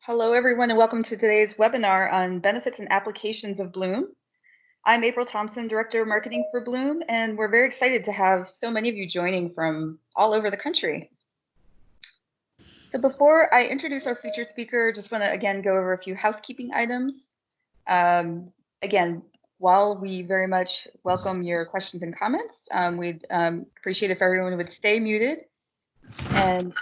Hello, everyone, and welcome to today's webinar on benefits and applications of Bloom. I'm April Thompson, Director of Marketing for Bloom, and we're very excited to have so many of you joining from all over the country. So before I introduce our featured speaker, just want to again go over a few housekeeping items. Again, while we very much welcome your questions and comments, we'd appreciate if everyone would stay muted and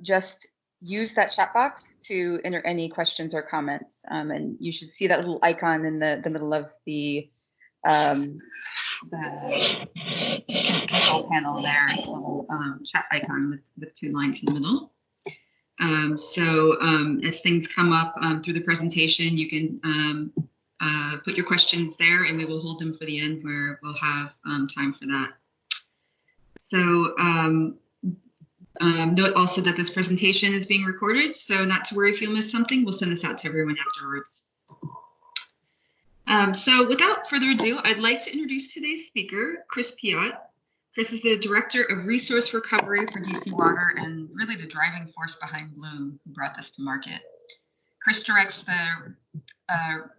just use that chat box to enter any questions or comments. And you should see that little icon in the middle of the control panel there, little chat icon with two lines in the middle. As things come up through the presentation, you can put your questions there and we will hold them for the end where we'll have time for that. So note also that this presentation is being recorded, so not to worry if you'll miss something, we'll send this out to everyone afterwards. So without further ado, I'd like to introduce today's speaker, Chris Peot. Chris is the Director of Resource Recovery for DC Water and really the driving force behind Bloom, who brought this to market. Chris directs the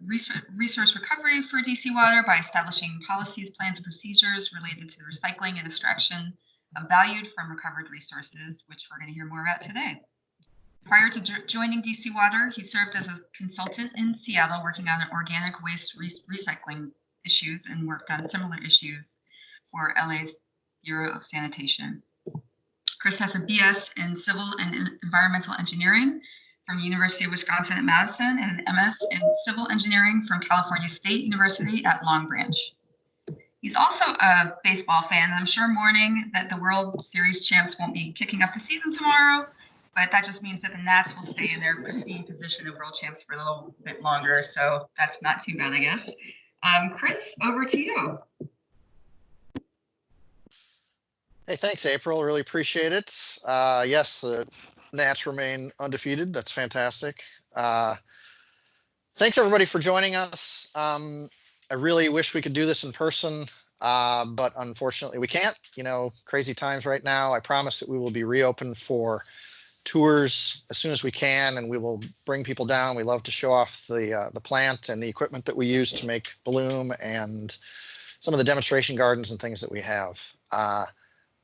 resource recovery for DC Water by establishing policies, plans, and procedures related to the recycling and extraction of valued from recovered resources, which we're going to hear more about today. Prior to joining DC Water, he served as a consultant in Seattle working on organic waste recycling issues and worked on similar issues for LA's Bureau of Sanitation. Chris has a BS in Civil and Environmental Engineering from the University of Wisconsin at Madison and an MS in Civil Engineering from California State University at Long Branch. He's also a baseball fan, and I'm sure mourning that the World Series champs won't be kicking up the season tomorrow, but that just means that the Nats will stay in their pristine position of world champs for a little bit longer, so that's not too bad, I guess. Chris, over to you. Hey, thanks, April. Really appreciate it. Yes, the Nats remain undefeated. That's fantastic. Thanks, everybody, for joining us. I really wish we could do this in person, but unfortunately we can't. You know, crazy times right now. I promise that we will be reopened for tours as soon as we can, and we will bring people down. We love to show off the plant and the equipment that we use to make Bloom and some of the demonstration gardens and things that we have.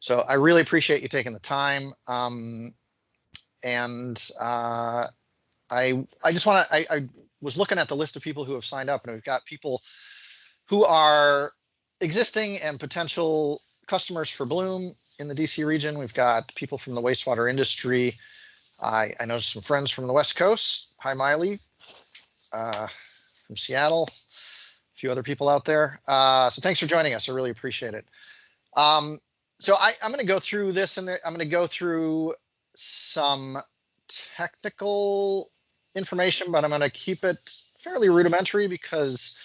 So I really appreciate you taking the time. I just want to, I was looking at the list of people who have signed up, and we've got people who are existing and potential customers for Bloom in the DC region. We've got people from the wastewater industry. I know some friends from the West Coast. Hi, Miley, from Seattle, a few other people out there. So thanks for joining us. I really appreciate it. So I'm going to go through this, and I'm going to go through some technical information, but I'm going to keep it fairly rudimentary because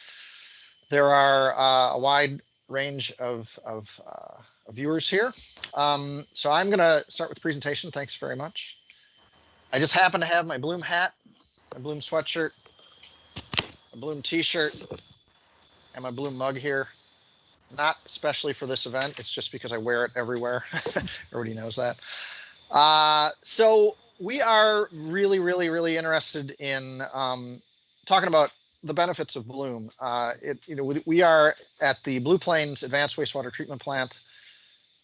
there are a wide range of viewers here. So I'm going to start with the presentation. Thanks very much. I just happen to have my Bloom hat, my Bloom sweatshirt, a Bloom t-shirt, and my Bloom mug here. Not especially for this event. It's just because I wear it everywhere. Everybody knows that. So we are really interested in talking about the benefits of Bloom. We are at the Blue Plains Advanced Wastewater Treatment Plant,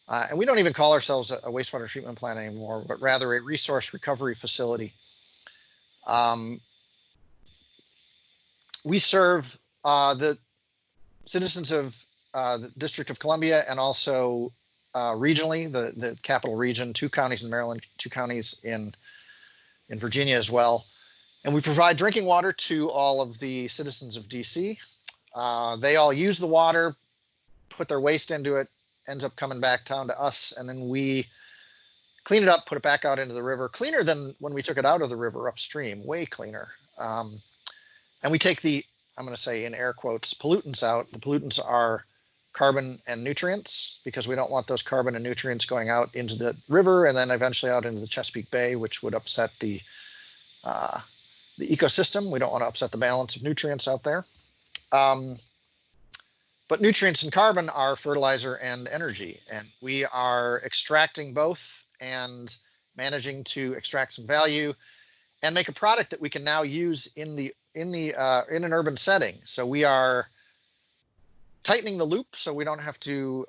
and we don't even call ourselves a wastewater treatment plant anymore, but rather a resource recovery facility. We serve the citizens of the District of Columbia and also regionally, the capital region, 2 counties in Maryland, 2 counties in Virginia as well. And we provide drinking water to all of the citizens of DC. They all use the water, put their waste into it, ends up coming back down to us, and then we clean it up, put it back out into the river, cleaner than when we took it out of the river upstream, way cleaner. And we take the, I'm going to say in air quotes, pollutants out. The pollutants are carbon and nutrients, because we don't want those carbon and nutrients going out into the river and then eventually out into the Chesapeake Bay, which would upset the ecosystem. We don't want to upset the balance of nutrients out there. But nutrients and carbon are fertilizer and energy, and we are extracting both and managing to extract some value and make a product that we can now use in an urban setting. So we are tightening the loop so we don't have to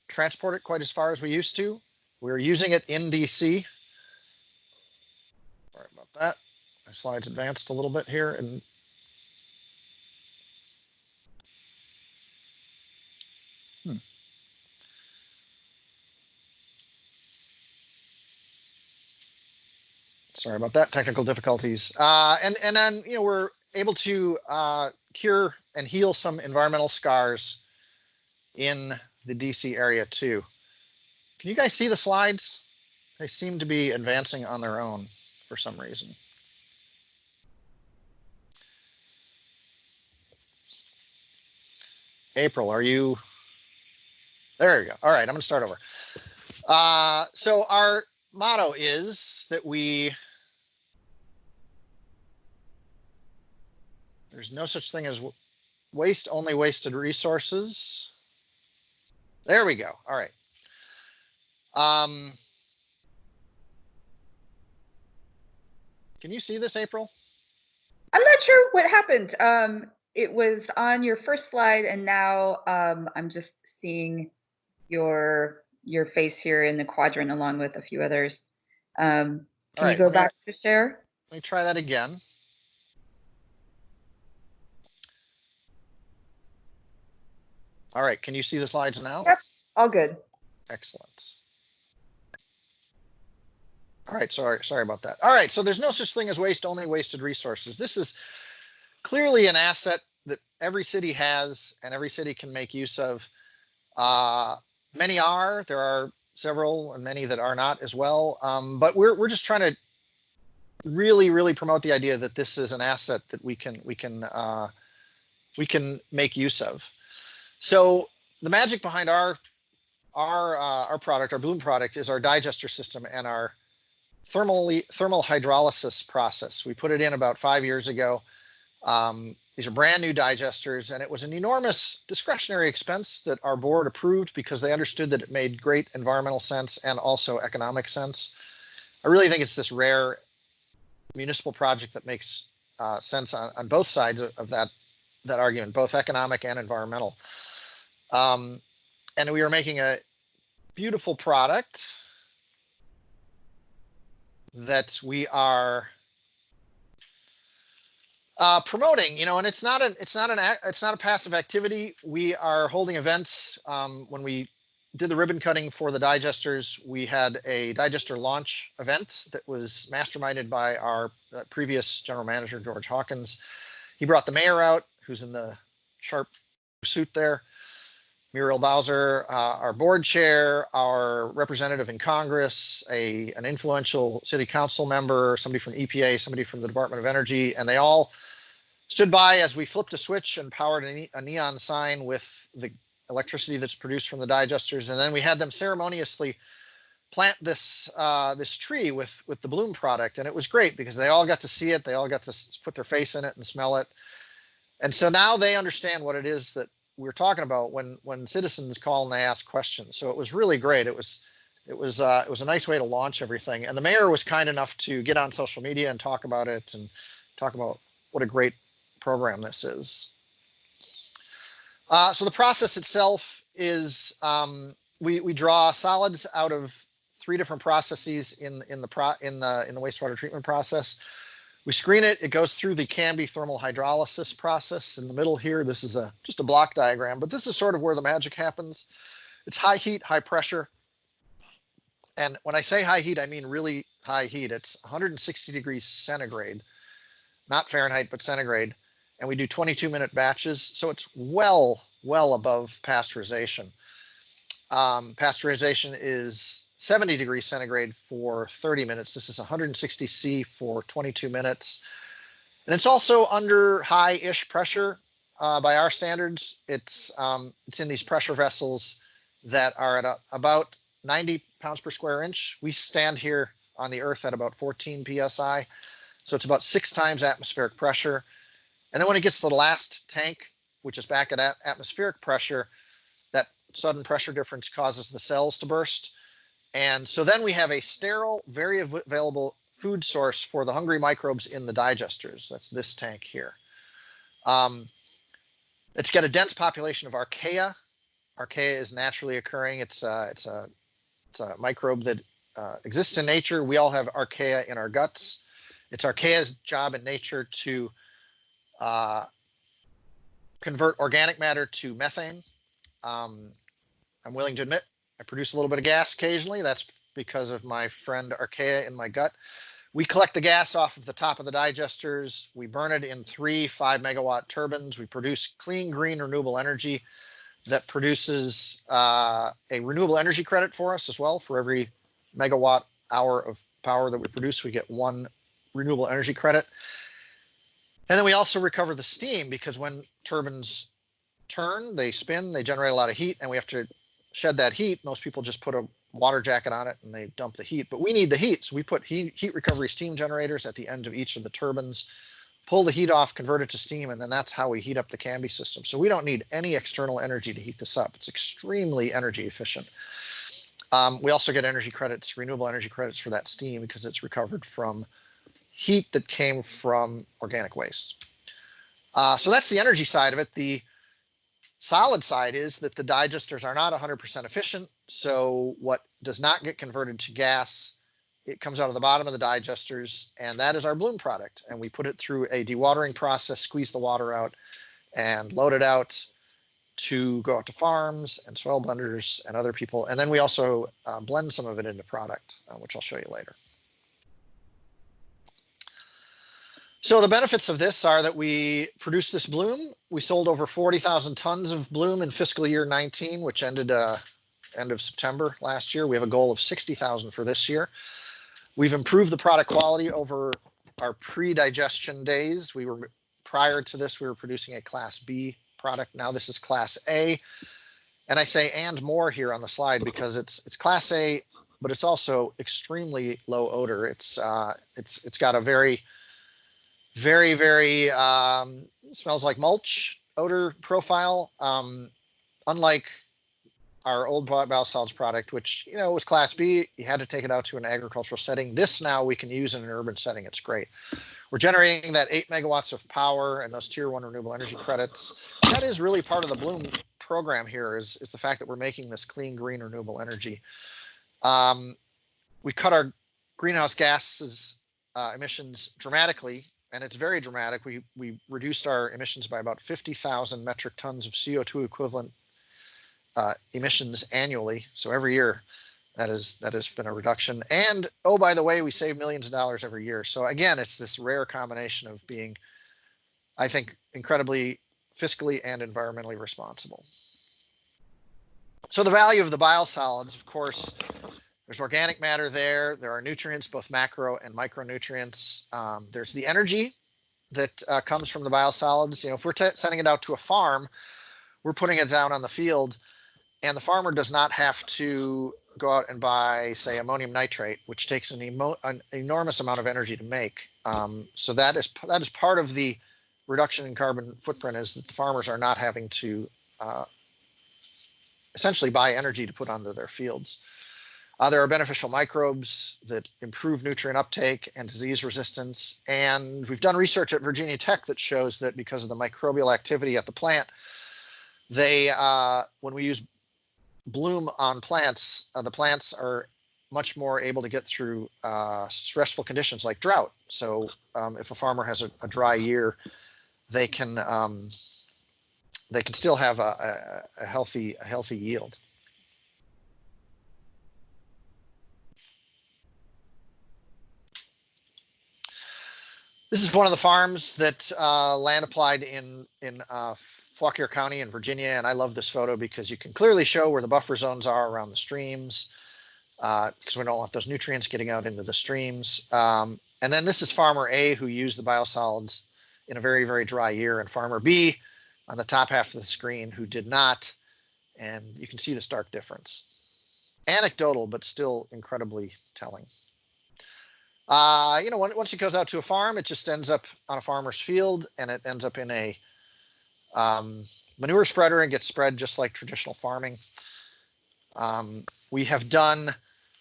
transport it quite as far as we used to. We're using it in DC. Sorry about that. My slides advanced a little bit here. And sorry about that, technical difficulties. And then, you know, we're able to cure and heal some environmental scars in the DC area too. Can you guys see the slides? They seem to be advancing on their own for some reason. April, are you? There you go. All right, I'm going to start over. So our motto is that there's no such thing as waste, only wasted resources. There we go. All right. Can you see this, April? I'm not sure what happened. It was on your first slide, and now I'm just seeing your face here in the quadrant along with a few others. Can you go back to share? Let me try that again. All right, can you see the slides now? Yep, all good. Excellent. All right, sorry about that. All right, so there's no such thing as waste, only wasted resources. This is clearly an asset that every city has and every city can make use of. Many are, there are several and many that are not as well. But we're just trying to really promote the idea that this is an asset that we can make use of. So the magic behind our product, our Bloom product, is our digester system and our thermal hydrolysis process. We put it in about 5 years ago. These are brand new digesters, and it was an enormous discretionary expense that our board approved because they understood that it made great environmental sense and also economic sense. I really think it's this rare municipal project that makes sense on both sides of that argument, both economic and environmental. And we are making a beautiful product that we are promoting, you know, and it's not a passive activity. We are holding events. When we did the ribbon cutting for the digesters, we had a digester launch event that was masterminded by our previous general manager, George Hawkins. He brought the mayor out, who's in the sharp suit there, Muriel Bowser, our board chair, our representative in Congress, an influential city council member, somebody from EPA, somebody from the Department of Energy, and they all stood by as we flipped a switch and powered a neon sign with the electricity that's produced from the digesters. And then we had them ceremoniously plant this tree with the Bloom product. And it was great because they all got to see it. They all got to put their face in it and smell it. And so now they understand what it is that we're talking about when citizens call and they ask questions. So it was really great. It was a nice way to launch everything. And the mayor was kind enough to get on social media and talk about it and talk about what a great program this is. So the process itself is we draw solids out of 3 different processes in the wastewater treatment process. We screen it. It goes through the Canby thermal hydrolysis process. In the middle here, this is just a block diagram, but this is sort of where the magic happens. It's high heat, high pressure. And when I say high heat, I mean really high heat. It's 160 degrees centigrade, not Fahrenheit, but centigrade. And we do 22-minute batches. So it's well above pasteurization. Pasteurization is 70 degrees centigrade for 30 minutes. This is 160 C for 22 minutes. And it's also under high-ish pressure by our standards. It's in these pressure vessels that are at about 90 pounds per square inch. We stand here on the Earth at about 14 PSI. So it's about 6 times atmospheric pressure. And then when it gets to the last tank, which is back at atmospheric pressure, that sudden pressure difference causes the cells to burst. And so then we have a sterile, very available food source for the hungry microbes in the digesters. That's this tank here. It's got a dense population of archaea. Archaea is naturally occurring. It's a microbe that exists in nature. We all have archaea in our guts. It's archaea's job in nature to convert organic matter to methane. I'm willing to admit I produce a little bit of gas occasionally. That's because of my friend archaea in my gut. We collect the gas off of the top of the digesters. We burn it in 3 5-megawatt turbines. We produce clean, green, renewable energy that produces a renewable energy credit for us as well. For every megawatt hour of power that we produce, we get 1 renewable energy credit. And then we also recover the steam, because when turbines turn, they spin, they generate a lot of heat, and we have to shed that heat. Most people just put a water jacket on it and they dump the heat, but we need the heat. So we put heat recovery steam generators at the end of each of the turbines, pull the heat off, convert it to steam, and then that's how we heat up the Canby system. So we don't need any external energy to heat this up. It's extremely energy efficient. We also get energy credits, renewable energy credits for that steam, because it's recovered from heat that came from organic waste. So that's the energy side of it. The solid side is that the digesters are not 100% efficient. So what does not get converted to gas, it comes out of the bottom of the digesters, and that is our Bloom product. And we put it through a dewatering process, squeeze the water out, and load it out to go out to farms and soil blenders and other people. And then we also blend some of it into product, which I'll show you later. So the benefits of this are that we produced this Bloom. We sold over 40,000 tons of Bloom in fiscal year 19, which ended end of September last year. We have a goal of 60,000 for this year. We've improved the product quality over our pre-digestion days. Prior to this, we were producing a Class B product. Now this is Class A. And I say "and more" here on the slide because it's Class A, but it's also extremely low odor. It's got a very smells like mulch odor profile. Unlike our old biosolids product, which was Class B, you had to take it out to an agricultural setting. This now we can use in an urban setting. It's great. We're generating that 8 megawatts of power and those tier 1 renewable energy credits. That is really part of the Bloom program here, is the fact that we're making this clean, green, renewable energy. We cut our greenhouse gases emissions dramatically, and it's very dramatic. We reduced our emissions by about 50,000 metric tons of CO2 equivalent emissions annually. So every year that has been a reduction. And oh, by the way, we save millions of dollars every year. So again, it's this rare combination of being, I think, incredibly fiscally and environmentally responsible. So the value of the biosolids, of course, there's organic matter there. There are nutrients, both macro and micronutrients. There's the energy that comes from the biosolids. If we're sending it out to a farm, we're putting it down on the field, and the farmer does not have to go out and buy, say, ammonium nitrate, which takes an enormous amount of energy to make. So that is part of the reduction in carbon footprint, is that the farmers are not having to essentially buy energy to put onto their fields. There are beneficial microbes that improve nutrient uptake and disease resistance. And we've done research at Virginia Tech that shows that because of the microbial activity at the plant, when we use Bloom on plants, the plants are much more able to get through stressful conditions like drought. So if a farmer has a dry year, they can still have a healthy yield. This is one of the farms that land applied in Fauquier County in Virginia, and I love this photo because you can clearly show where the buffer zones are around the streams, because we don't want those nutrients getting out into the streams. And then this is Farmer A, who used the biosolids in a very, very dry year, and Farmer B on the top half of the screen, who did not, and you can see the stark difference. Anecdotal, but still incredibly telling. Once it goes out to a farm, it just ends up on a farmer's field, and it ends up in a manure spreader and gets spread just like traditional farming. We have done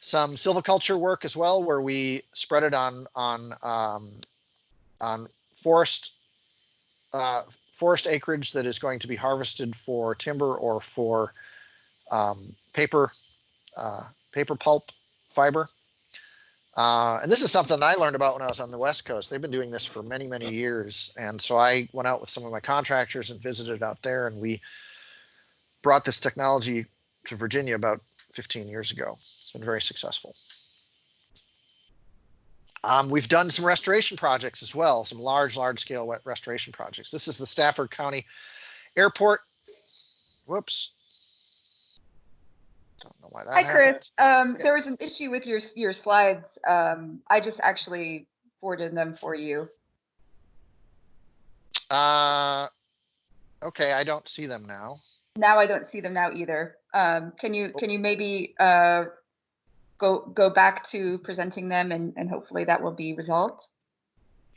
Some silviculture work as well, where we spread it on forest acreage that is going to be harvested for timber or for paper pulp fiber. And this is something I learned about when I was on the West Coast. They've been doing this for many, many years. And so I went out with some of my contractors and visited out there, and we brought this technology to Virginia about 15 years ago. It's been very successful. We've done some restoration projects as well, some large scale wet restoration projects. This is the Stafford County Airport. Whoops. Don't know why that Hi, happened. Chris. There was an issue with your slides. I just actually forwarded them for you. Okay, I don't see them now. Now I don't see them now either. Can you maybe go back to presenting them, and hopefully that will be resolved?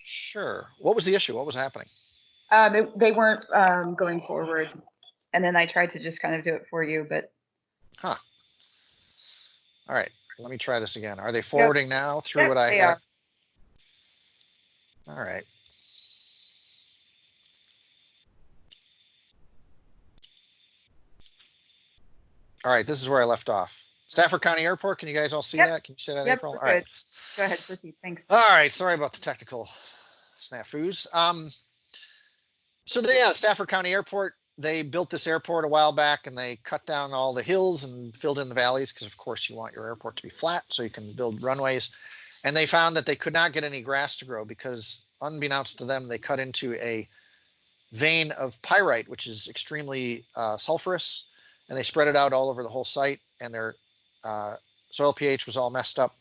Sure. What was the issue? What was happening? They weren't going forward, and then I tried to just kind of do it for you, but. Huh. All right, let me try this again. Are they forwarding now through what I have? All right. All right, this is where I left off. Stafford County Airport, can you guys all see that? Can you see that, April? All right. Go ahead, proceed, thanks. All right, sorry about the technical snafus. So Stafford County Airport, they built this airport a while back, and they cut down all the hills and filled in the valleys because, of course, you want your airport to be flat so you can build runways. And they found that they could not get any grass to grow because, unbeknownst to them, they cut into a vein of pyrite, which is extremely sulfurous, and they spread it out all over the whole site, and their soil pH was all messed up.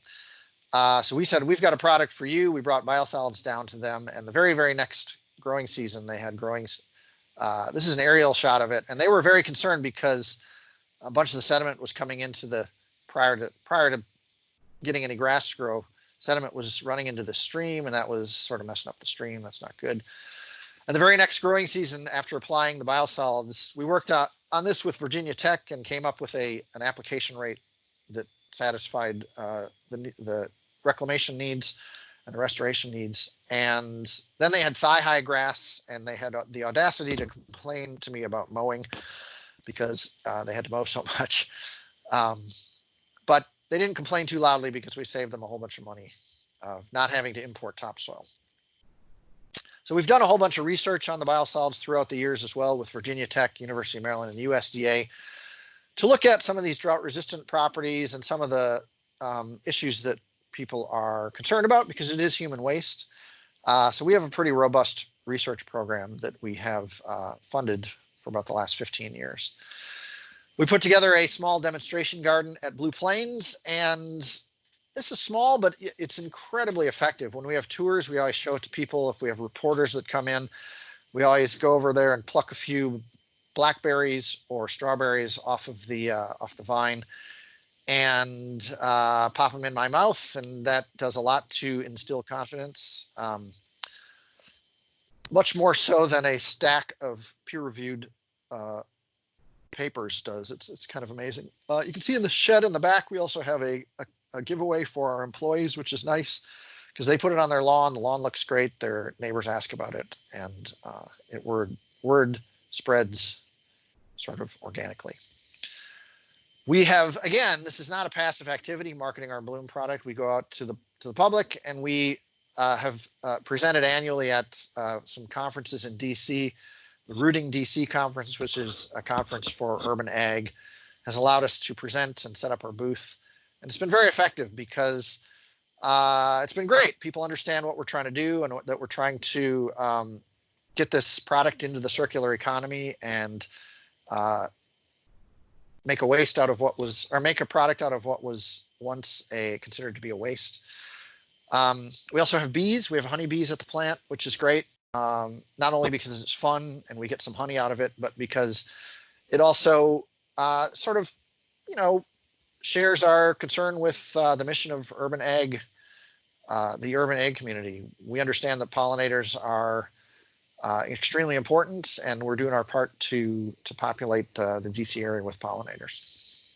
So we said, we've got a product for you. We brought biosolids down to them, and the very, very next growing season, they had growing. This is an aerial shot of it, and they were very concerned because a bunch of the sediment was coming into the prior to getting any grass to grow. Sediment was running into the stream, and that was sort of messing up the stream. That's not good. And the very next growing season, after applying the biosolids, we worked on this with Virginia Tech and came up with an application rate that satisfied the reclamation needs and the restoration needs. And then they had thigh-high grass, and they had the audacity to complain to me about mowing because they had to mow so much. But they didn't complain too loudly because we saved them a whole bunch of money of not having to import topsoil. So we've done a whole bunch of research on the biosolids throughout the years as well with Virginia Tech, University of Maryland, and the USDA to look at some of these drought-resistant properties and some of the issues that people are concerned about because it is human waste. So we have a pretty robust research program that we have funded for about the last 15 years. We put together a small demonstration garden at Blue Plains, and this is small, but it's incredibly effective. When we have tours, we always show it to people. If we have reporters that come in, we always go over there and pluck a few blackberries or strawberries off the vine and pop them in my mouth, and that does a lot to instill confidence. Much more so than a stack of peer-reviewed papers does. It's kind of amazing. You can see in the shed in the back, we also have a giveaway for our employees, which is nice because they put it on their lawn. The lawn looks great. Their neighbors ask about it, and word spreads sort of organically. We have, again, this is not a passive activity marketing our Bloom product. We go out to the public, and we have presented annually at some conferences in DC. The Rooting DC conference, which is a conference for urban ag, has allowed us to present and set up our booth. And it's been very effective because it's been great. People understand what we're trying to do and that we're trying to get this product into the circular economy and make a waste out of what was, or make a product out of what was once considered to be a waste. We also have bees. We have honeybees at the plant, which is great. Not only because it's fun and we get some honey out of it, but because it also sort of, shares our concern with the mission of urban ag, the urban ag community. We understand that pollinators are extremely important, and we're doing our part to populate the DC area with pollinators.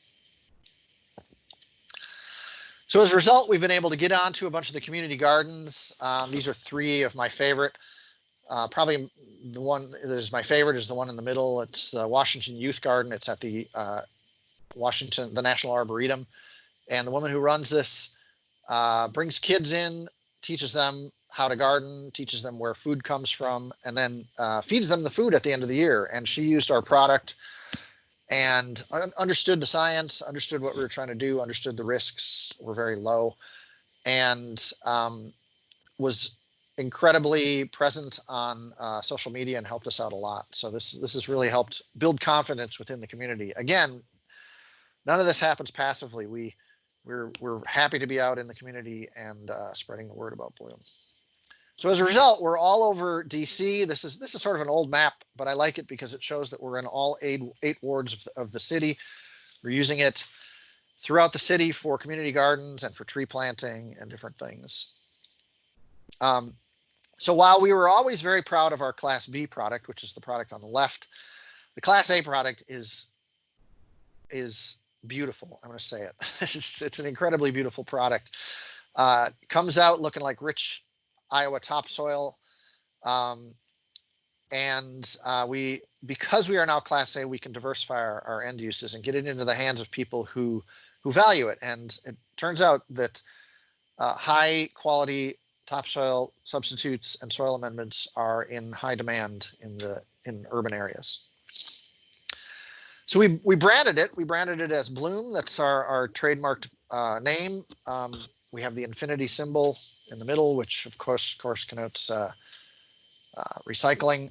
So as a result, we've been able to get onto a bunch of the community gardens. These are 3 of my favorite. Probably the one that is my favorite is the one in the middle. It's the Washington Youth Garden. It's at the the National Arboretum. And the woman who runs this brings kids in, teaches them how to garden, teaches them where food comes from, and then feeds them the food at the end of the year. And she used our product and understood the science, understood what we were trying to do, understood the risks were very low, and was incredibly present on social media and helped us out a lot. So this has really helped build confidence within the community. Again, none of this happens passively. We're happy to be out in the community and spreading the word about Bloom. So as a result, we're all over DC. This is sort of an old map, but I like it because it shows that we're in all eight wards of the city. We're using it throughout the city for community gardens and for tree planting and different things. So while we were always very proud of our Class B product, which is the product on the left, the Class A product is beautiful. I'm going to say it. It's an incredibly beautiful product. Comes out looking like rich Iowa topsoil. Because we are now Class A, we can diversify our end uses and get it into the hands of people who value it. And it turns out that high quality topsoil substitutes and soil amendments are in high demand in urban areas. So we branded it. We branded it as Bloom. That's our trademarked name. We have the infinity symbol in the middle, which of course connotes recycling.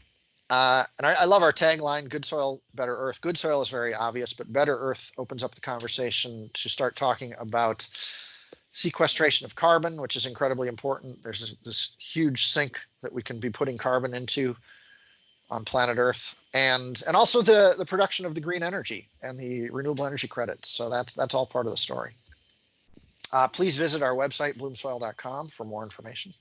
And I love our tagline, good soil, better earth. Good soil is very obvious, but better earth opens up the conversation to start talking about sequestration of carbon, which is incredibly important. There's this huge sink that we can be putting carbon into on planet Earth, and also the production of the green energy and the renewable energy credits. So that's all part of the story. Please visit our website, bloomsoil.com, for more information.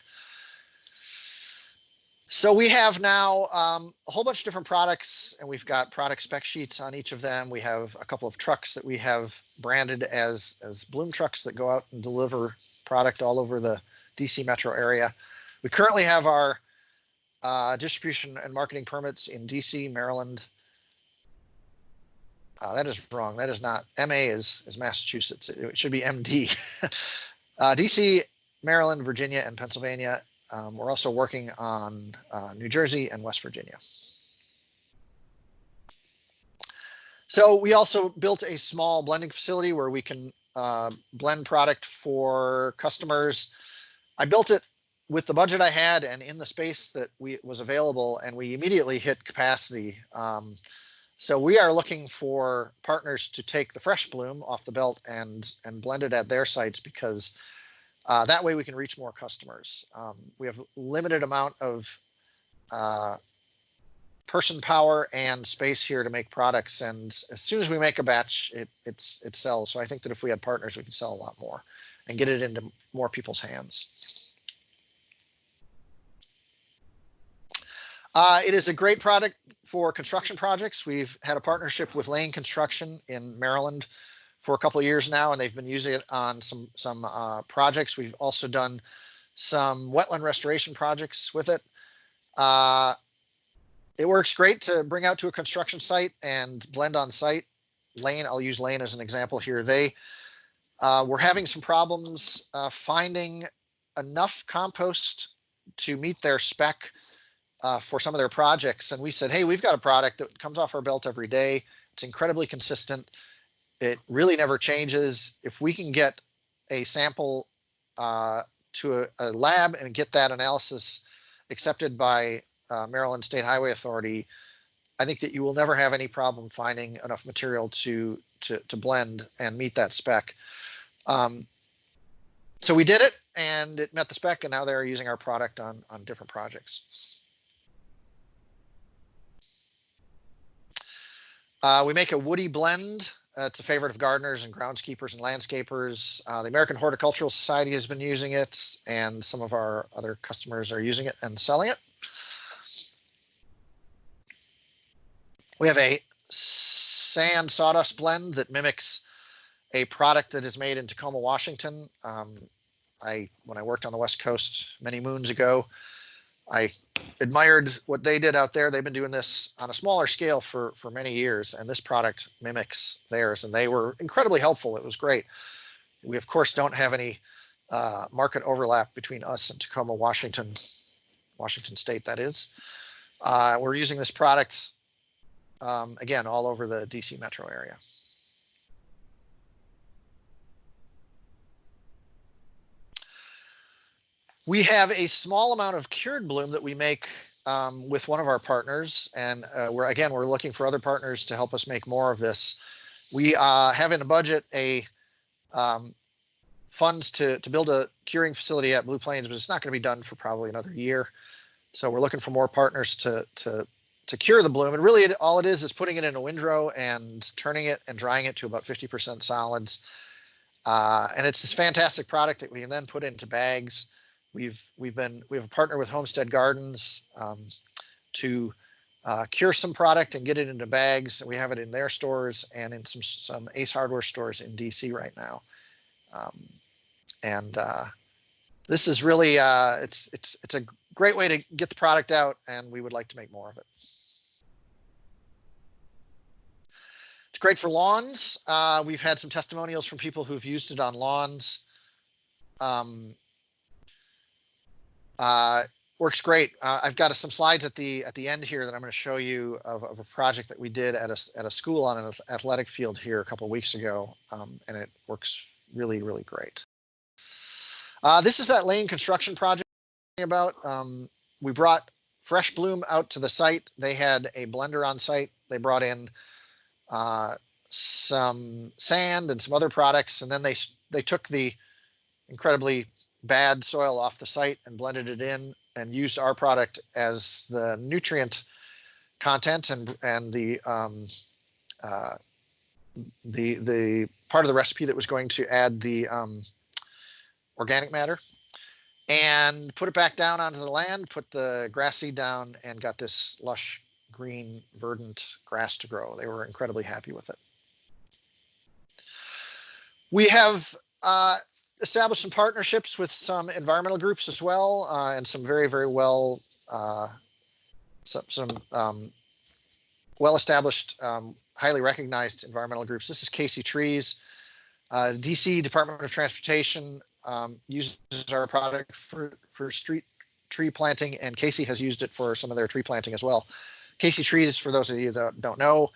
So we have now a whole bunch of different products, and we've got product spec sheets on each of them. We have a couple of trucks that we have branded as Bloom trucks that go out and deliver product all over the DC metro area. We currently have our distribution and marketing permits in DC, Maryland. That is wrong. That is not. MA is Massachusetts. It should be MD. DC, Maryland, Virginia, and Pennsylvania. We're also working on New Jersey and West Virginia. So we also built a small blending facility where we can blend product for customers. I built it with the budget I had and in the space that was available, and we immediately hit capacity. So we are looking for partners to take the fresh Bloom off the belt and blend it at their sites, because that way we can reach more customers. We have limited amount of person power and space here to make products, and as soon as we make a batch, it sells. So I think that if we had partners, we could sell a lot more and get it into more people's hands. It is a great product for construction projects. We've had a partnership with Lane Construction in Maryland for a couple of years now, and they've been using it on some projects. We've also done some wetland restoration projects with it. It works great to bring out to a construction site and blend on site. Lane, I'll use Lane as an example here. They were having some problems finding enough compost to meet their spec for some of their projects. And we said, hey, we've got a product that comes off our belt every day. It's incredibly consistent. It really never changes. If we can get a sample to a lab and get that analysis accepted by Maryland State Highway Authority, I think that you will never have any problem finding enough material to blend and meet that spec. So we did it, and it met the spec, and now they're using our product on different projects. We make a woody blend. It's a favorite of gardeners and groundskeepers and landscapers. The American Horticultural Society has been using it, and some of our other customers are using it and selling it. We have a sand sawdust blend that mimics a product that is made in Tacoma, Washington. When I worked on the West Coast many moons ago, I admired what they did out there. They've been doing this on a smaller scale for many years, and this product mimics theirs, and they were incredibly helpful. It was great. We, of course, don't have any market overlap between us and Tacoma, Washington State, that is. We're using this product, again, all over the DC metro area. We have a small amount of cured bloom that we make with one of our partners, and we're looking for other partners to help us make more of this. We have in the budget a funds to build a curing facility at Blue Plains, but it's not going to be done for probably another year. So we're looking for more partners to cure the bloom. And really, all it is putting it in a windrow and turning it and drying it to about 50% solids. And it's this fantastic product that we can then put into bags. We have a partner with Homestead Gardens to cure some product and get it into bags. And we have it in their stores and in some Ace Hardware stores in DC right now. This is really it's a great way to get the product out, and we would like to make more of it. It's great for lawns. We've had some testimonials from people who've used it on lawns. Works great. I've got some slides at the end here that I'm going to show you of a project that we did at a school on an athletic field here a couple of weeks ago, and it works really, really great. This is that lane construction project about. We brought fresh bloom out to the site. They had a blender on site. They brought in some sand and some other products, and then they took the incredibly bad soil off the site and blended it in and used our product as the nutrient content and the part of the recipe that was going to add the organic matter, and put it back down onto the land, put the grass seed down, and got this lush green verdant grass to grow. They were incredibly happy with it. We have established some partnerships with some environmental groups as well, and some very, very well well-established, highly recognized environmental groups. This is Casey Trees. DC Department of Transportation uses our product for street tree planting, and Casey has used it for some of their tree planting as well. Casey Trees, for those of you that don't know,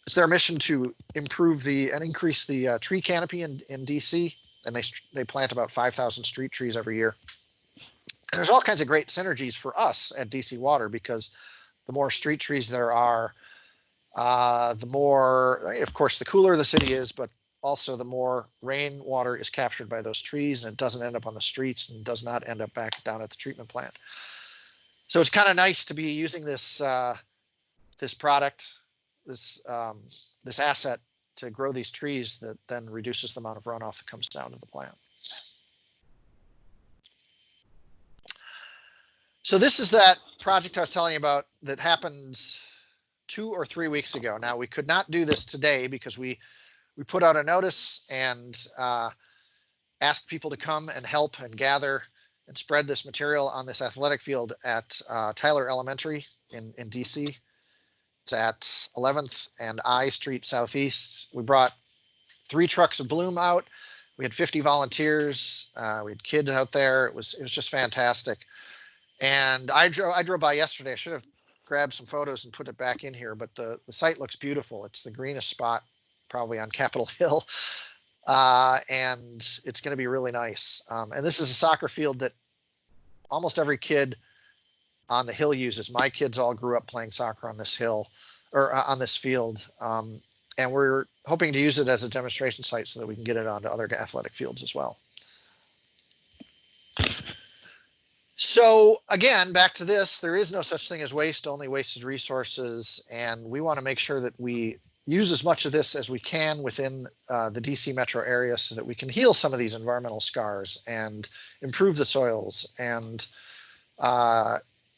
it's their mission to improve and increase the tree canopy in DC, and they plant about 5,000 street trees every year. And there's all kinds of great synergies for us at DC Water, because the more street trees there are, the more, of course, the cooler the city is, but also the more rainwater is captured by those trees, and it doesn't end up on the streets and does not end up back down at the treatment plant. So it's kind of nice to be using this product, this asset, to grow these trees that then reduces the amount of runoff that comes down to the plant. So this is that project I was telling you about that happened 2 or 3 weeks ago. Now, we could not do this today because we put out a notice and asked people to come and help and gather and spread this material on this athletic field at Tyler Elementary in DC. It's at 11th and I Street Southeast. We brought 3 trucks of bloom out. We had 50 volunteers. We had kids out there. It was just fantastic. And I drove by yesterday. I should have grabbed some photos and put it back in here, but the site looks beautiful. It's the greenest spot probably on Capitol Hill. And it's going to be really nice. And this is a soccer field that almost every kid on the hill uses. My kids all grew up playing soccer on this hill, or on this field. And we're hoping to use it as a demonstration site so that we can get it onto other athletic fields as well. So again, back to this, there is no such thing as waste, only wasted resources. And we want to make sure that we use as much of this as we can within the DC metro area so that we can heal some of these environmental scars and improve the soils and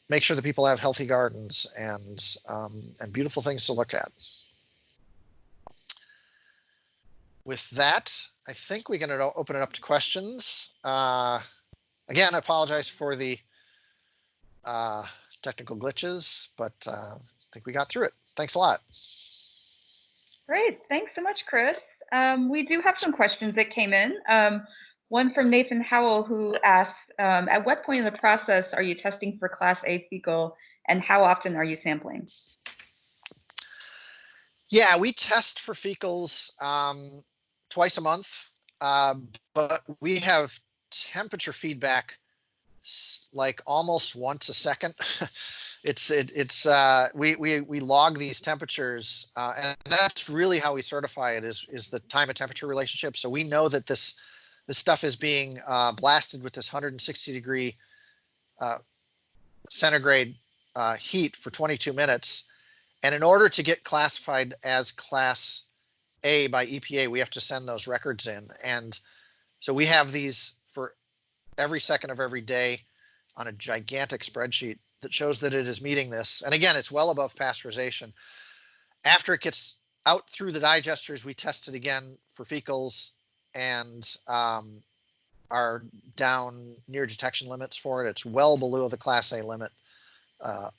make sure that people have healthy gardens and beautiful things to look at. with that, I think we're going to open it up to questions. Again, I apologize for the technical glitches, but I think we got through it. Thanks a lot. Great. Thanks so much, Chris. We do have some questions that came in. One from Nathan Howell, who asked, at what point in the process are you testing for Class A fecal, and how often are you sampling? Yeah, we test for fecals twice a month, but we have temperature feedback like almost once a second. We log these temperatures, and that's really how we certify it is the time and temperature relationship. So we know that this stuff is being blasted with this 160 degree centigrade heat for 22 minutes. And in order to get classified as Class A by EPA, we have to send those records in. And so we have these for every second of every day on a gigantic spreadsheet that shows that it is meeting this. And again, it's well above pasteurization. After it gets out through the digesters, we test it again for fecals and are down near detection limits for it. It's well below the Class A limit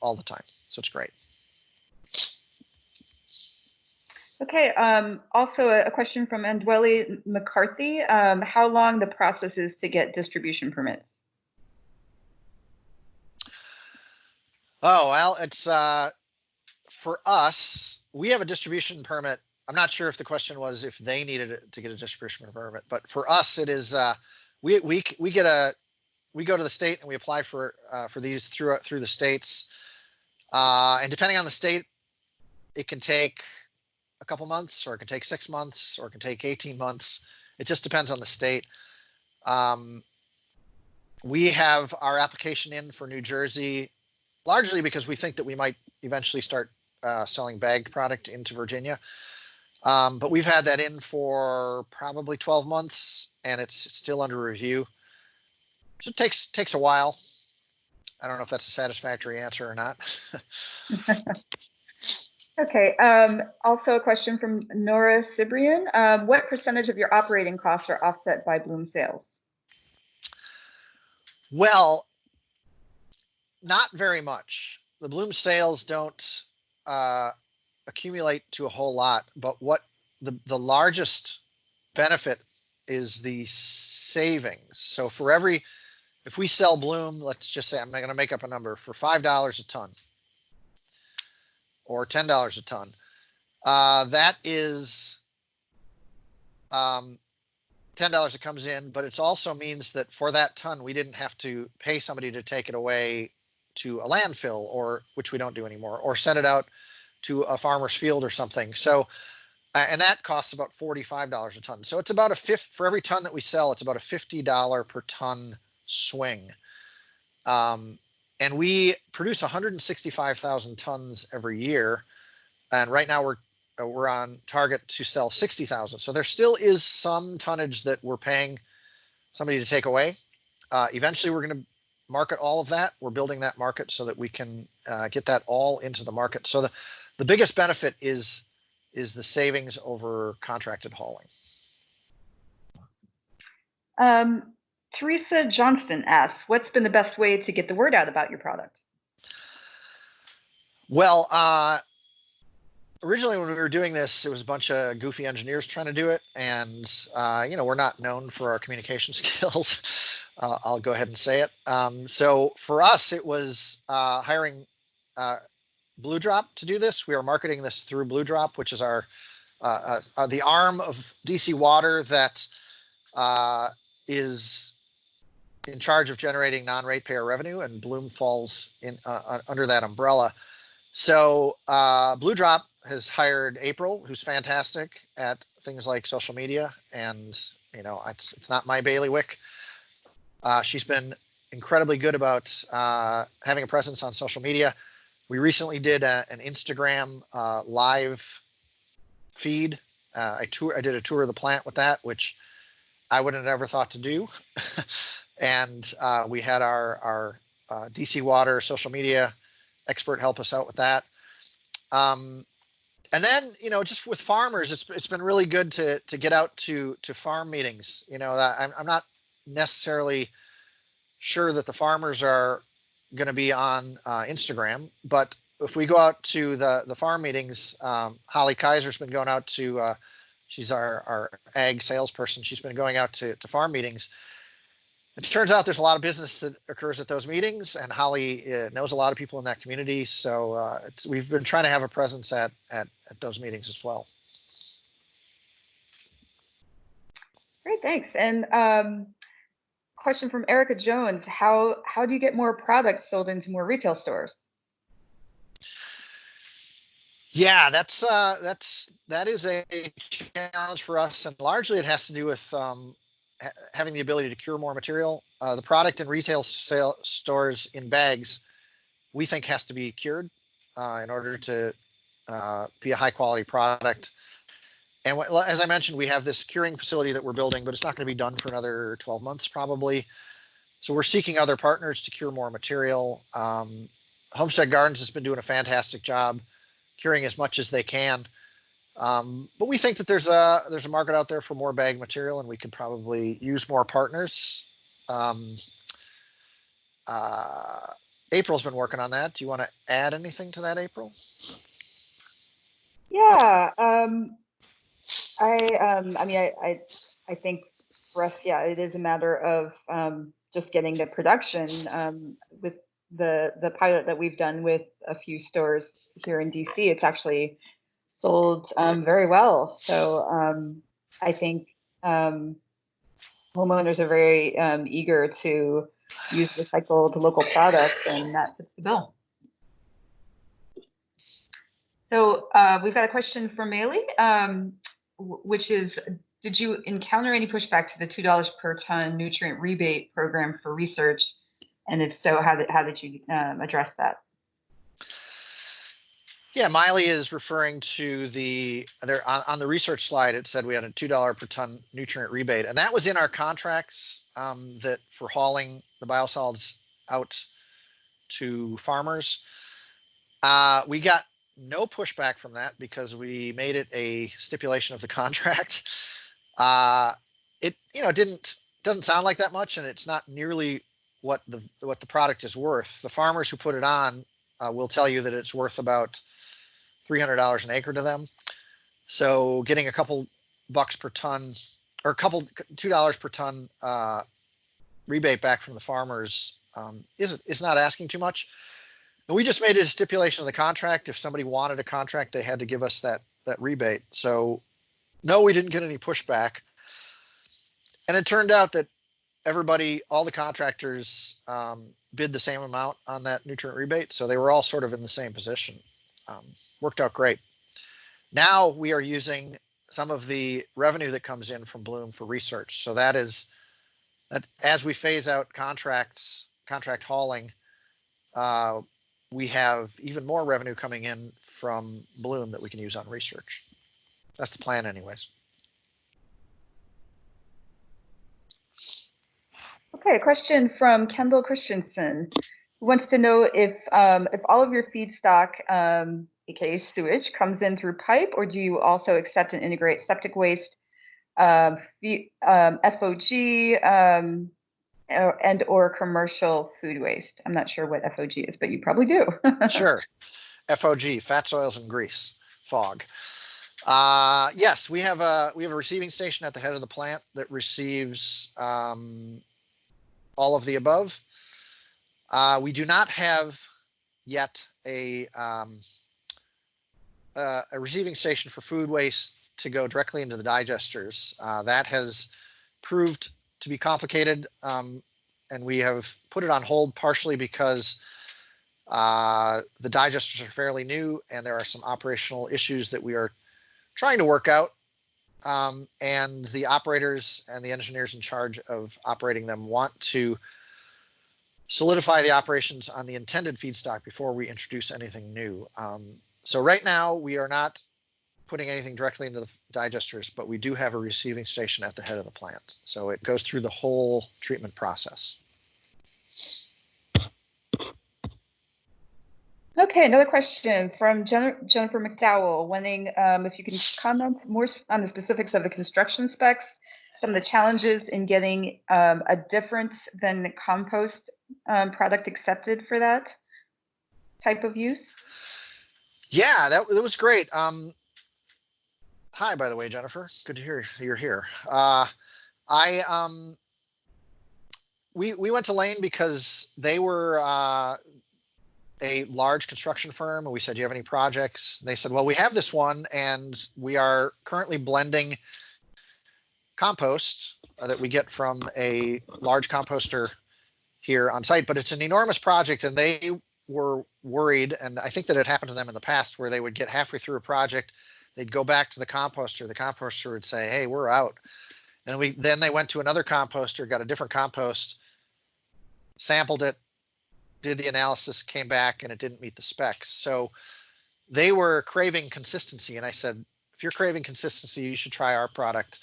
all the time. So it's great. Okay, also a question from Andweli McCarthy. How long the process is to get distribution permits? Oh, well, it's for us, we have a distribution permit. I'm not sure if the question was if they needed it to get a distribution permit, but for us, it is we go to the state and we apply for these through the states, and depending on the state, it can take a couple months, or it can take 6 months, or it can take 18 months. It just depends on the state. We have our application in for New Jersey, largely because we think that we might eventually start selling bagged product into Virginia. But we've had that in for probably 12 months, and it's still under review. So it takes a while. I don't know if that's a satisfactory answer or not. Okay. Also a question from Nora Cibrian. What percentage of your operating costs are offset by Bloom sales? Well, not very much. The Bloom sales don't accumulate to a whole lot, but what the largest benefit is the savings. So for if we sell Bloom, let's just say, I'm going to make up a number, for $5 a ton or $10 a ton, that is $10 that comes in, but it also means that for that ton, we didn't have to pay somebody to take it away to a landfill, or which we don't do anymore, or send it out to a farmer's field or something. So, and that costs about $45 a ton. So it's about for every ton that we sell, it's about a $50 per ton swing. And we produce 165,000 tons every year. And right now we're on target to sell 60,000. So there still is some tonnage that we're paying somebody to take away. Eventually we're going to market all of that. We're building that market so that we can get that all into the market. So the biggest benefit is the savings over contracted hauling. Teresa Johnston asks, what's been the best way to get the word out about your product? Well, originally when we were doing this, it was a bunch of goofy engineers trying to do it. And, we're not known for our communication skills. I'll go ahead and say it. So for us, it was hiring Blue Drop to do this. We are marketing this through Blue Drop, which is the arm of DC Water that is in charge of generating non-ratepayer revenue, and Bloom falls in under that umbrella. So Blue Drop has hired April, who's fantastic at things like social media, and it's not my bailiwick. She's been incredibly good about having a presence on social media. We recently did an Instagram live feed. I did a tour of the plant with that, which I wouldn't have ever thought to do. And we had our DC Water social media expert help us out with that. And then, just with farmers, it's been really good to get out to farm meetings. That I'm not necessarily sure that the farmers are going to be on Instagram, but if we go out to the farm meetings, Holly Kaiser's been going out to, she's our ag salesperson. She's been going out to farm meetings. It turns out there's a lot of business that occurs at those meetings, and Holly knows a lot of people in that community. So we've been trying to have a presence at those meetings as well. Great, thanks. And question from Erica Jones: How do you get more products sold into more retail stores? Yeah, that is a challenge for us, and largely it has to do with having the ability to cure more material. The product in retail stores in bags, we think, has to be cured in order to be a high quality product. And as I mentioned, we have this curing facility that we're building, but it's not going to be done for another 12 months probably. So we're seeking other partners to cure more material. Homestead Gardens has been doing a fantastic job curing as much as they can. But we think that there's a market out there for more bag material, and we could probably use more partners. April's been working on that. Do you want to add anything to that, April? Yeah, I think for us, yeah, it is a matter of just getting the production with the pilot that we've done with a few stores here in DC. It's actually sold very well. So I think homeowners are very eager to use recycled local products, and that fits the bill. So we've got a question from Maylee, which is, did you encounter any pushback to the $2 per ton nutrient rebate program for research? And if so, how did you address that? Yeah, Miley is referring to on the research slide. It said we had a $2 per ton nutrient rebate, and that was in our contracts that for hauling the biosolids out to farmers. We got no pushback from that because we made it a stipulation of the contract. It doesn't sound like that much, and it's not nearly what the product is worth. The farmers who put it on will tell you that it's worth about $300 an acre to them. So getting a couple bucks per ton, or $2 per ton rebate back from the farmers is not asking too much. And we just made it a stipulation of the contract. If somebody wanted a contract, they had to give us that rebate. So no, we didn't get any pushback. And it turned out that all the contractors bid the same amount on that nutrient rebate. So they were all sort of in the same position. Worked out great. Now we are using some of the revenue that comes in from Bloom for research. So that as we phase out contract hauling, we have even more revenue coming in from Bloom that we can use on research. That's the plan anyways. Okay, a question from Kendall Christensen, who wants to know if all of your feedstock, aka sewage, comes in through pipe, or do you also accept and integrate septic waste, FOG, and or commercial food waste? I'm not sure what FOG is, but you probably do. Sure. FOG, fats, oils, and grease, FOG. Yes, we have a receiving station at the head of the plant that receives all of the above. We do not have yet a receiving station for food waste to go directly into the digesters. That has proved to be complicated, and we have put it on hold partially because the digesters are fairly new and there are some operational issues that we are trying to work out. And the operators and the engineers in charge of operating them want to solidify the operations on the intended feedstock before we introduce anything new. So right now we are not putting anything directly into the digesters, but we do have a receiving station at the head of the plant. So it goes through the whole treatment process. Okay, another question from Jennifer McDowell, wanting if you can comment more on the specifics of the construction specs, some of the challenges in getting a different than compost product accepted for that type of use. Yeah, that was great. Hi, by the way, Jennifer. Good to hear you're here. We went to Lane because they were a large construction firm, and we said, "Do you have any projects?" They said, "Well, we have this one, and we are currently blending compost that we get from a large composter here on site, but it's an enormous project," and they were worried, and I think that it happened to them in the past, where they would get halfway through a project, they'd go back to the composter would say, "Hey, we're out." And then they went to another composter, got a different compost, sampled it, did the analysis, came back, and it didn't meet the specs. So they were craving consistency, and I said, if you're craving consistency, you should try our product.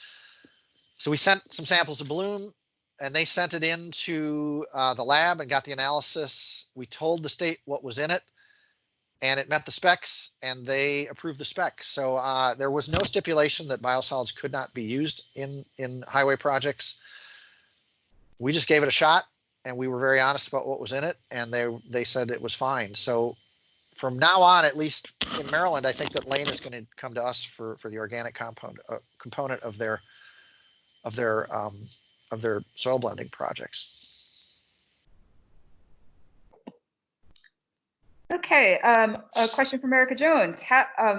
So we sent some samples of Bloom, and they sent it into the lab and got the analysis. We told the state what was in it, and it met the specs, and they approved the specs. So there was no stipulation that biosolids could not be used in highway projects. We just gave it a shot, and we were very honest about what was in it, and they said it was fine. So from now on, at least in Maryland, I think that Lane is going to come to us for the organic component of their soil blending projects. Okay, a question from Erica Jones.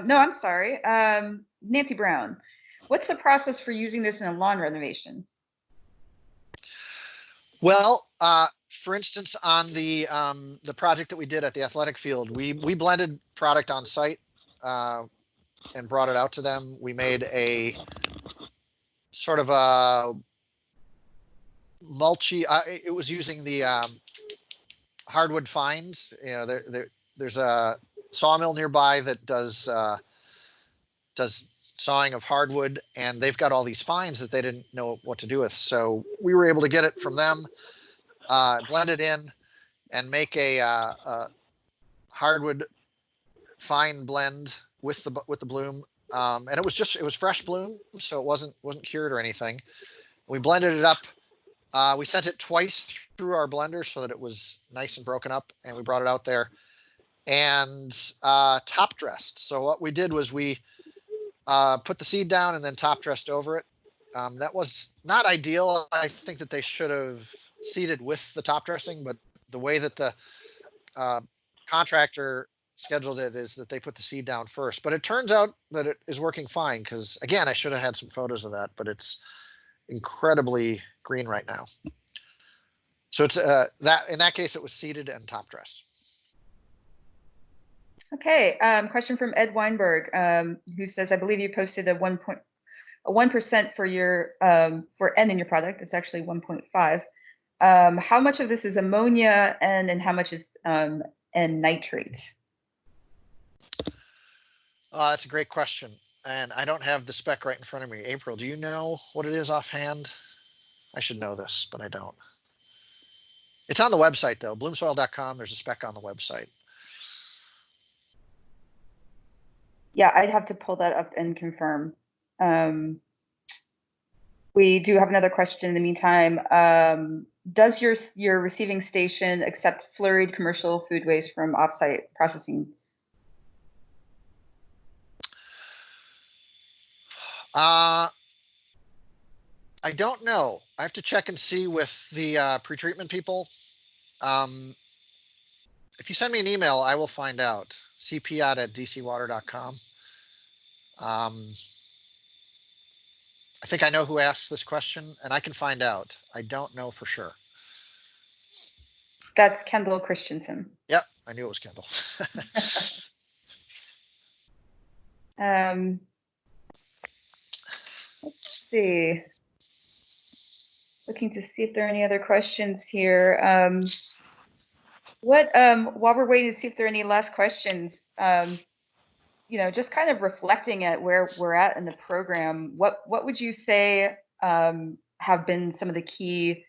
No, I'm sorry, Nancy Brown. What's the process for using this in a lawn renovation? Well, for instance, on the project that we did at the athletic field, we blended product on site and brought it out to them. We made a sort of a mulchy. It was using the hardwood fines. You know, there's a sawmill nearby that does sawing of hardwood, and they've got all these fines that they didn't know what to do with. So we were able to get it from them, blend it in, and make a hardwood fine blend with the Bloom. And it was fresh Bloom, so it wasn't cured or anything. We blended it up. We sent it twice through our blender so that it was nice and broken up, and we brought it out there and top dressed. So what we did was we put the seed down and then top dressed over it. That was not ideal. I think that they should have seeded with the top dressing, but the way that the contractor scheduled it is that they put the seed down first. But it turns out that it is working fine, because again, I should have had some photos of that, but it's incredibly green right now. So it's that in that case, it was seeded and top dressed. Okay, question from Ed Weinberg, who says, I believe you posted a 1% for your for N in your product. It's actually 1.5. How much of this is ammonia and how much is N nitrate? That's a great question, and I don't have the spec right in front of me. April, do you know what it is offhand? I should know this, but I don't. It's on the website though, bloomsoil.com. There's a spec on the website. Yeah, I'd have to pull that up and confirm. We do have another question in the meantime. Does your receiving station accept slurried commercial food waste from offsite processing? I don't know. I have to check and see with the pretreatment people. If you send me an email, I will find out. cpeot@dcwater.com. I think I know who asked this question, and I can find out. I don't know for sure. That's Kendall Christensen. Yep, I knew it was Kendall. Let's see. Looking to see if there are any other questions here. While we're waiting to see if there are any last questions, you know, just kind of reflecting at where we're at in the program, what would you say have been some of the key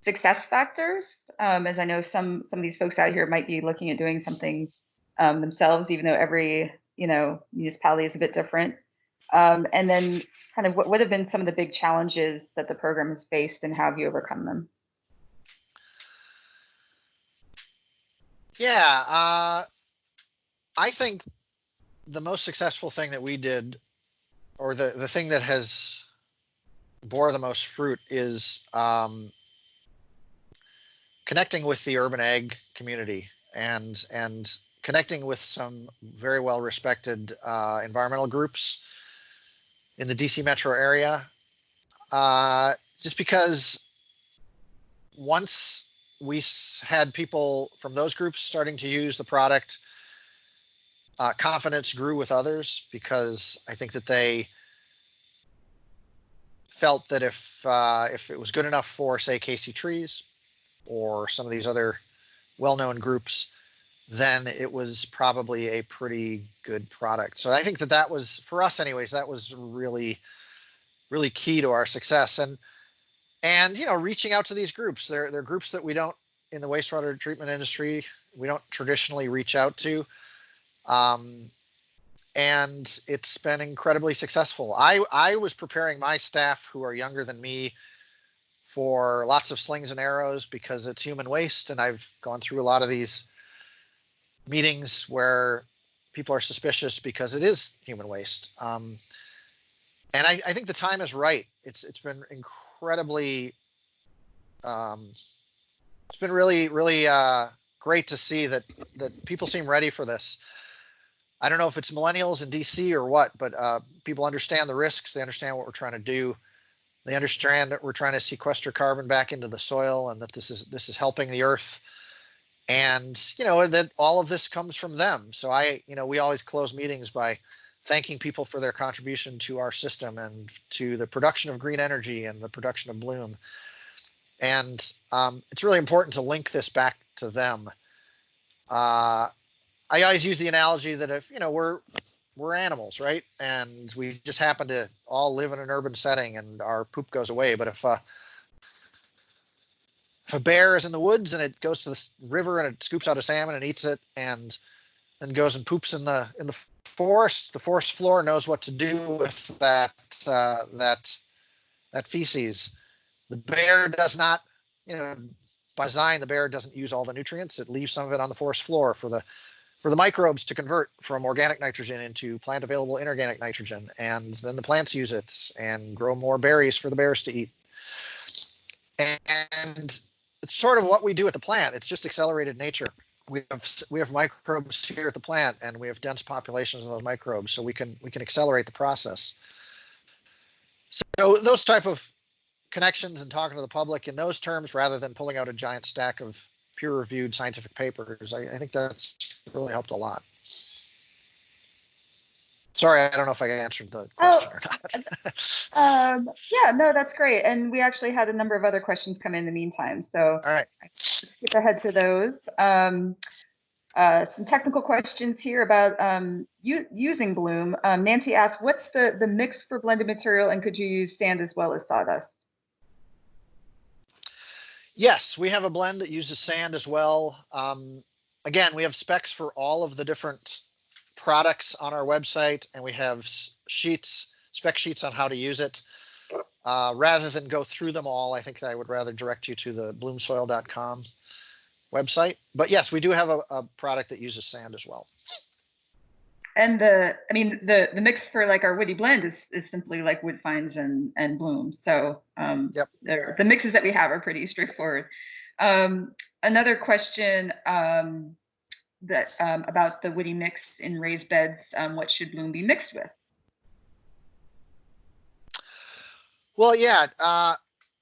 success factors? As I know some of these folks out here might be looking at doing something themselves, even though every, municipality is a bit different. And then kind of what have been some of the big challenges that the program has faced and how have you overcome them? Yeah, I think the most successful thing that we did, or the thing that has bore the most fruit, is connecting with the urban ag community and connecting with some very well respected environmental groups in the DC metro area. Just because once we had people from those groups starting to use the product, confidence grew with others, because I think that they felt that if it was good enough for, say, Casey Trees or some of these other well-known groups, then it was probably a pretty good product. So I think that was, for us anyways, that was really, really key to our success. And reaching out to these groups. They're groups that we don't, in the wastewater treatment industry, we don't traditionally reach out to. And it's been incredibly successful. I was preparing my staff, who are younger than me, for lots of slings and arrows, because it's human waste. And I've gone through a lot of these meetings where people are suspicious because it is human waste. And I think the time is right. It's been incredibly, it's been really, really great to see that people seem ready for this. I don't know if it's millennials in DC or what, but people understand the risks. They understand what we're trying to do. They understand that we're trying to sequester carbon back into the soil, and that this is helping the earth. And that all of this comes from them. So we always close meetings by thanking people for their contribution to our system and to the production of green energy and the production of bloom. And it's really important to link this back to them. I always use the analogy that if we're animals, right? And we just happen to all live in an urban setting, and our poop goes away. But if a bear is in the woods and it goes to the river and it scoops out a salmon and eats it, and then goes and poops in the forest, the forest floor knows what to do with that feces. The bear does not, by design, the bear doesn't use all the nutrients. It leaves some of it on the forest floor for the microbes to convert from organic nitrogen into plant available inorganic nitrogen. And then the plants use it and grow more berries for the bears to eat. And it's sort of what we do at the plant. It's just accelerated nature. We have microbes here at the plant, and we have dense populations of those microbes, so we can accelerate the process. So those type of connections and talking to the public in those terms, rather than pulling out a giant stack of peer-reviewed scientific papers, I think that's really helped a lot. Sorry, I don't know if I answered the question or not. Yeah, no, that's great. And we actually had a number of other questions come in the meantime. So all right, skip ahead to those. Some technical questions here about using bloom. Nancy asked, what's the mix for blended material, and could you use sand as well as sawdust? Yes, we have a blend that uses sand as well. Again, we have specs for all of the different products on our website, and we have spec sheets on how to use it. Rather than go through them all, I think I would rather direct you to the bloomsoil.com website. But yes, we do have a product that uses sand as well. And the mix for like our woody blend is simply like wood fines and bloom. So yep. The mixes that we have are pretty straightforward. Another question that about the woody mix in raised beds, what should bloom be mixed with? Well, yeah,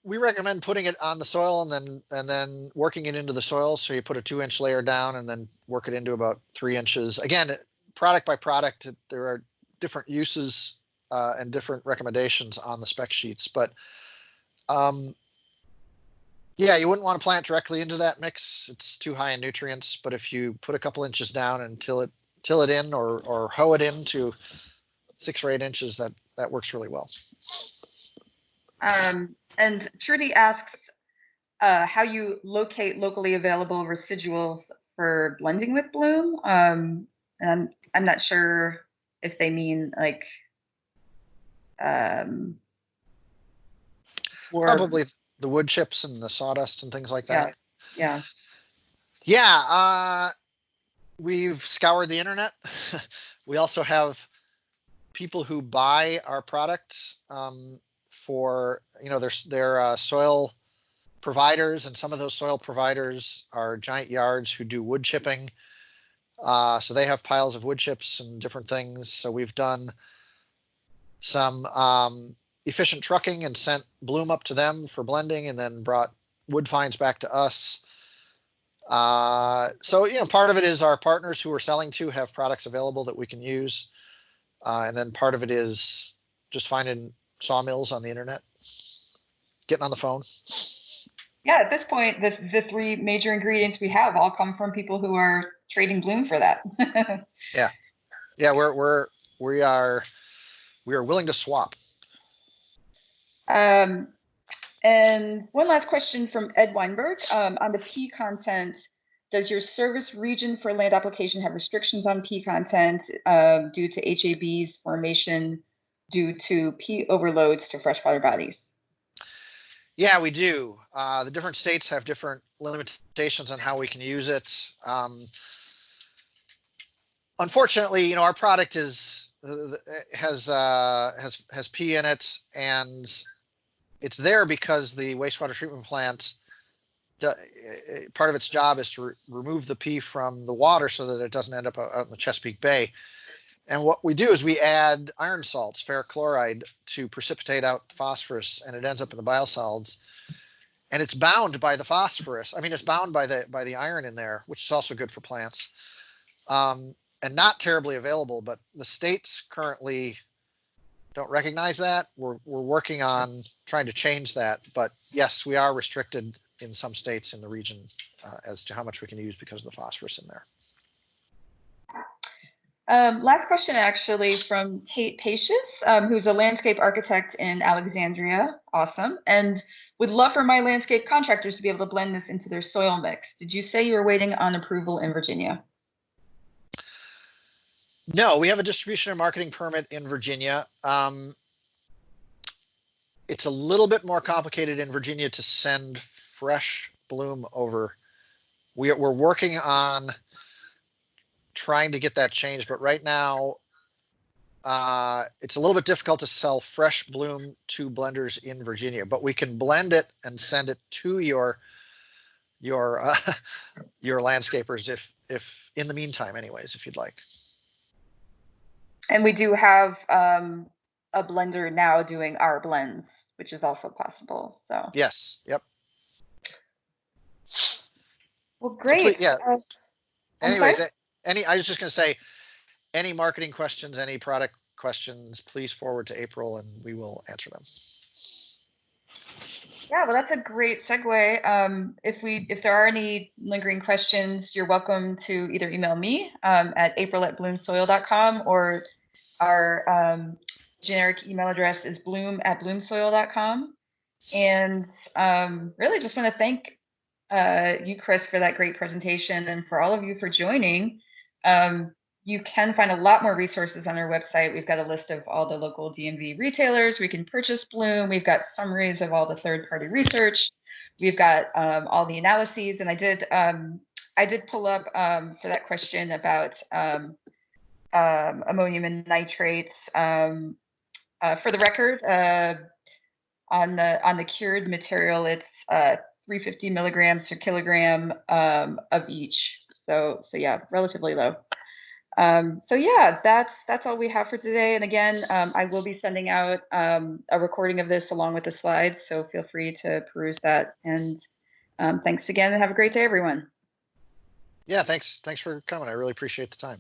we recommend putting it on the soil and then working it into the soil. So you put a 2-inch layer down and then work it into about 3 inches. Again, product by product, there are different uses and different recommendations on the spec sheets. But yeah, you wouldn't want to plant directly into that mix. It's too high in nutrients. But if you put a couple inches down and till it in or hoe it in to 6 or 8 inches, that works really well. And Trudy asks how you locate locally available residuals for blending with Bloom. And I'm not sure if they mean like Probably the wood chips and the sawdust and things like that. Yeah. Yeah. We've scoured the internet. We also have people who buy our products for, their soil providers, and some of those soil providers are giant yards who do wood chipping. So they have piles of wood chips and different things. So we've done some efficient trucking and sent Bloom up to them for blending, and then brought wood fines back to us. So part of it is our partners who we're selling to have products available that we can use, and then part of it is just finding sawmills on the internet, getting on the phone. Yeah, at this point, the three major ingredients we have all come from people who are trading Bloom for that. Yeah, we are willing to swap. And one last question from Ed Weinberg on the P content. Does your service region for land application have restrictions on P content due to HAB's formation due to P overloads to freshwater bodies? Yeah, we do. The different states have different limitations on how we can use it. Unfortunately, our product has P in it, and it's there because the wastewater treatment plant, part of its job is to remove the P from the water so that it doesn't end up out in the Chesapeake Bay. And what we do is we add iron salts, ferric chloride, to precipitate out phosphorus, and it ends up in the biosolids. And it's bound by the phosphorus. I mean, it's bound by the iron in there, which is also good for plants. And not terribly available, but the states currently don't recognize that. We're working on trying to change that. But yes, we are restricted in some states in the region as to how much we can use because of the phosphorus in there. Last question, actually, from Kate Pacious, who's a landscape architect in Alexandria. Awesome. And would love for my landscape contractors to be able to blend this into their soil mix. Did you say you were waiting on approval in Virginia? No, we have a distribution and marketing permit in Virginia. It's a little bit more complicated in Virginia to send fresh Bloom over. We're working on trying to get that changed, but right now it's a little bit difficult to sell fresh Bloom to blenders in Virginia, but we can blend it and send it to your landscapers if in the meantime, anyways, if you'd like. And we do have a blender now doing our blends, which is also possible. So yes, yep. Well, great. So please, yeah. Anyways, sorry? I was just going to say, any marketing questions, any product questions, please forward to April and we will answer them. Yeah, well, that's a great segue. If there are any lingering questions, you're welcome to either email me at april@bloomsoil.com, or our generic email address is bloom@bloomsoil.com. And really just want to thank you, Chris, for that great presentation, and for all of you for joining. You can find a lot more resources on our website. We've got a list of all the local DMV retailers we can purchase Bloom. We've got summaries of all the third-party research. We've got all the analyses, and I did pull up for that question about ammonium and nitrates. For the record, on the cured material, it's 350 milligrams per kilogram of each. So yeah, relatively low. So yeah, that's all we have for today. And again, I will be sending out a recording of this along with the slides, so feel free to peruse that. And thanks again, and have a great day, everyone. Yeah, thanks for coming. I really appreciate the time.